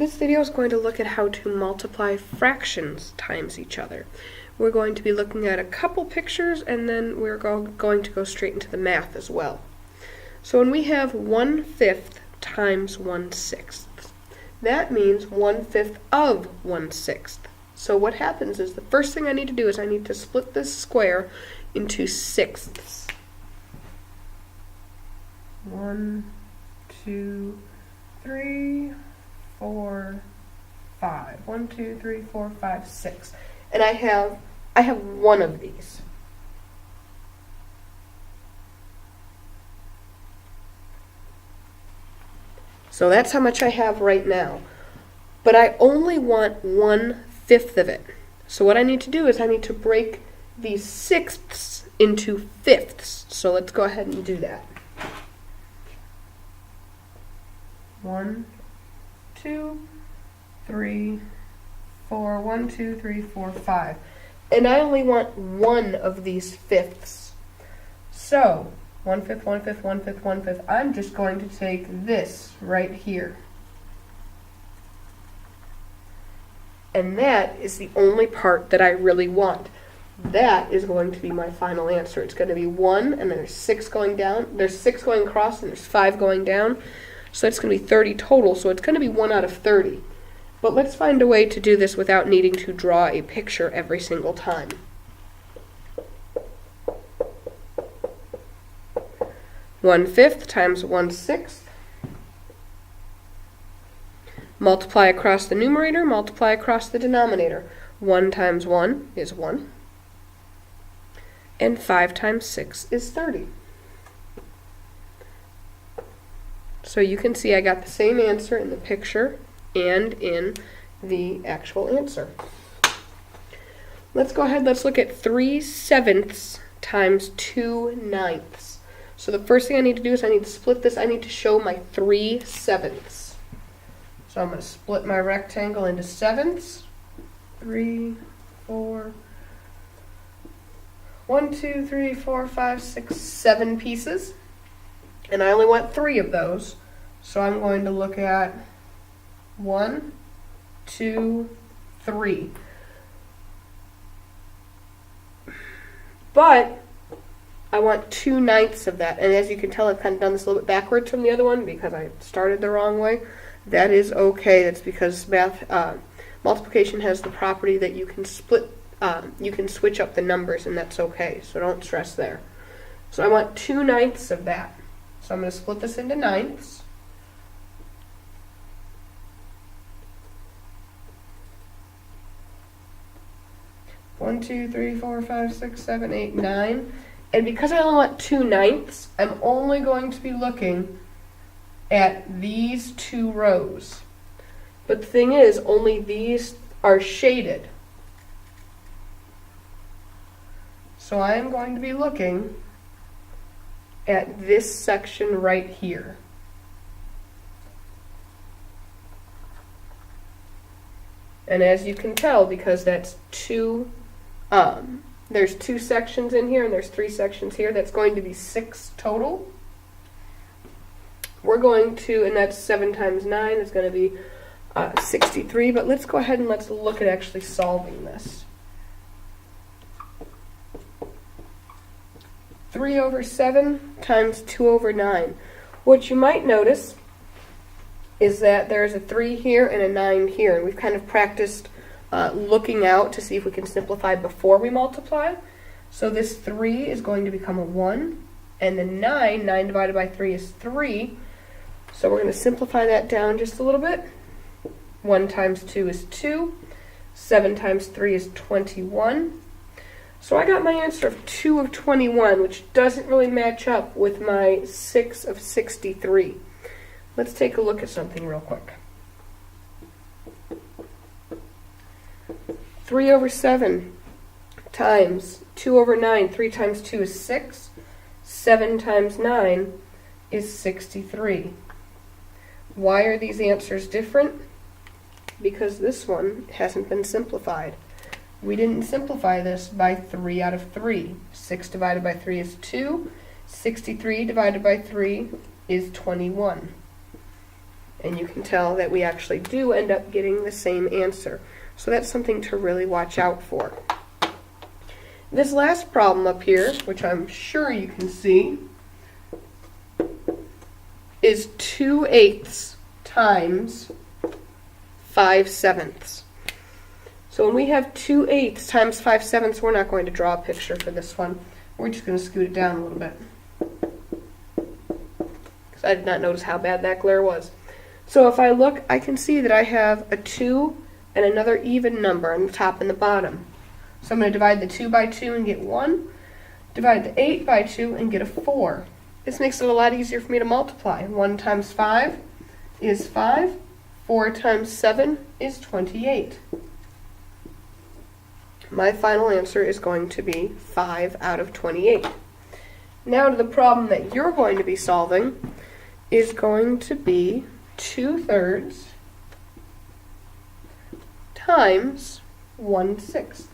This video is going to look at how to multiply fractions times each other. We're going to be looking at a couple pictures and then we're going to go straight into the math as well. So when we have 1/5 times 1/6, that means 1/5 of 1/6. So what happens is the first thing I need to do is I need to split this square into sixths. 1, 2, 3, 4, 5. 1, 2, 3, 4, 5, 6. And I have one of these. So that's how much I have right now. But I only want 1/5 of it. So what I need to do is I need to break these sixths into fifths. So let's go ahead and do that. 1, 2, 3, 4, 1, 2, 3, 4, 5. And I only want one of these fifths. So 1/5, 1/5, 1/5, 1/5. I'm just going to take this right here. And that is the only part that I really want. That is going to be my final answer. It's going to be 1, and there's 6 going down. There's 6 going across, and there's 5 going down. So it's going to be 30 total, so it's going to be 1 out of 30. But let's find a way to do this without needing to draw a picture every single time. One-fifth times 1/6. Multiply across the numerator, multiply across the denominator. 1 times 1 is 1. And 5 times 6 is 30. So you can see I got the same answer in the picture and in the actual answer. Let's go ahead, let's look at 3/7 times 2/9. So the first thing I need to do is I need to split this. I need to show my 3/7. So I'm going to split my rectangle into sevenths. 3, 4, 1, 2, 3, 4, 5, 6, 7 pieces. And I only want 3 of those. So I'm going to look at 1, 2, 3. But I want 2/9 of that. And as you can tell, I've kind of done this a little bit backwards from the other one because I started the wrong way. That is okay. That's because multiplication has the property that you can you can switch up the numbers, and that's okay. So don't stress there. So I want 2/9 of that. So I'm going to split this into ninths. One, 2, 3, 4, 5, 6, 7, 8, 9. And because I only want 2/9, I'm only going to be looking at these 2 rows. But the thing is, only these are shaded. So I am going to be looking at this section right here. And as you can tell, because that's there's 2 sections in here and there's 3 sections here, that's going to be 6 total. We're going to, and that's 7 times 9 is going to be 63, but let's go ahead and let's look at actually solving this. 3/7 times 2/9. What you might notice is that there's a 3 here and a 9 here, and we've kind of practiced looking out to see if we can simplify before we multiply. So this 3 is going to become a 1, and the 9 divided by 3 is 3. So we're going to simplify that down just a little bit. 1 times 2 is 2. 7 times 3 is 21. So I got my answer of 2 of 21, which doesn't really match up with my 6 of 63. Let's take a look at something real quick. 3/7 times 2/9. 3 times 2 is 6. 7 times 9 is 63. Why are these answers different? Because this one hasn't been simplified. We didn't simplify this by 3 out of 3. 6 divided by 3 is 2. 63 divided by 3 is 21. And you can tell that we actually do end up getting the same answer. So that's something to really watch out for. This last problem up here, which I'm sure you can see, is 2/8 times 5/7. So when we have 2/8 times 5/7, we're not going to draw a picture for this one. We're just going to scoot it down a little bit. Because I did not notice how bad that glare was. So if I look, I can see that I have a 2 and another even number on the top and the bottom. So I'm going to divide the 2 by 2 and get 1. Divide the 8 by 2 and get a 4. This makes it a lot easier for me to multiply. 1 times 5 is 5. 4 times 7 is 28. My final answer is going to be 5 out of 28. Now to the problem that you're going to be solving is going to be 2/3 times 1/6.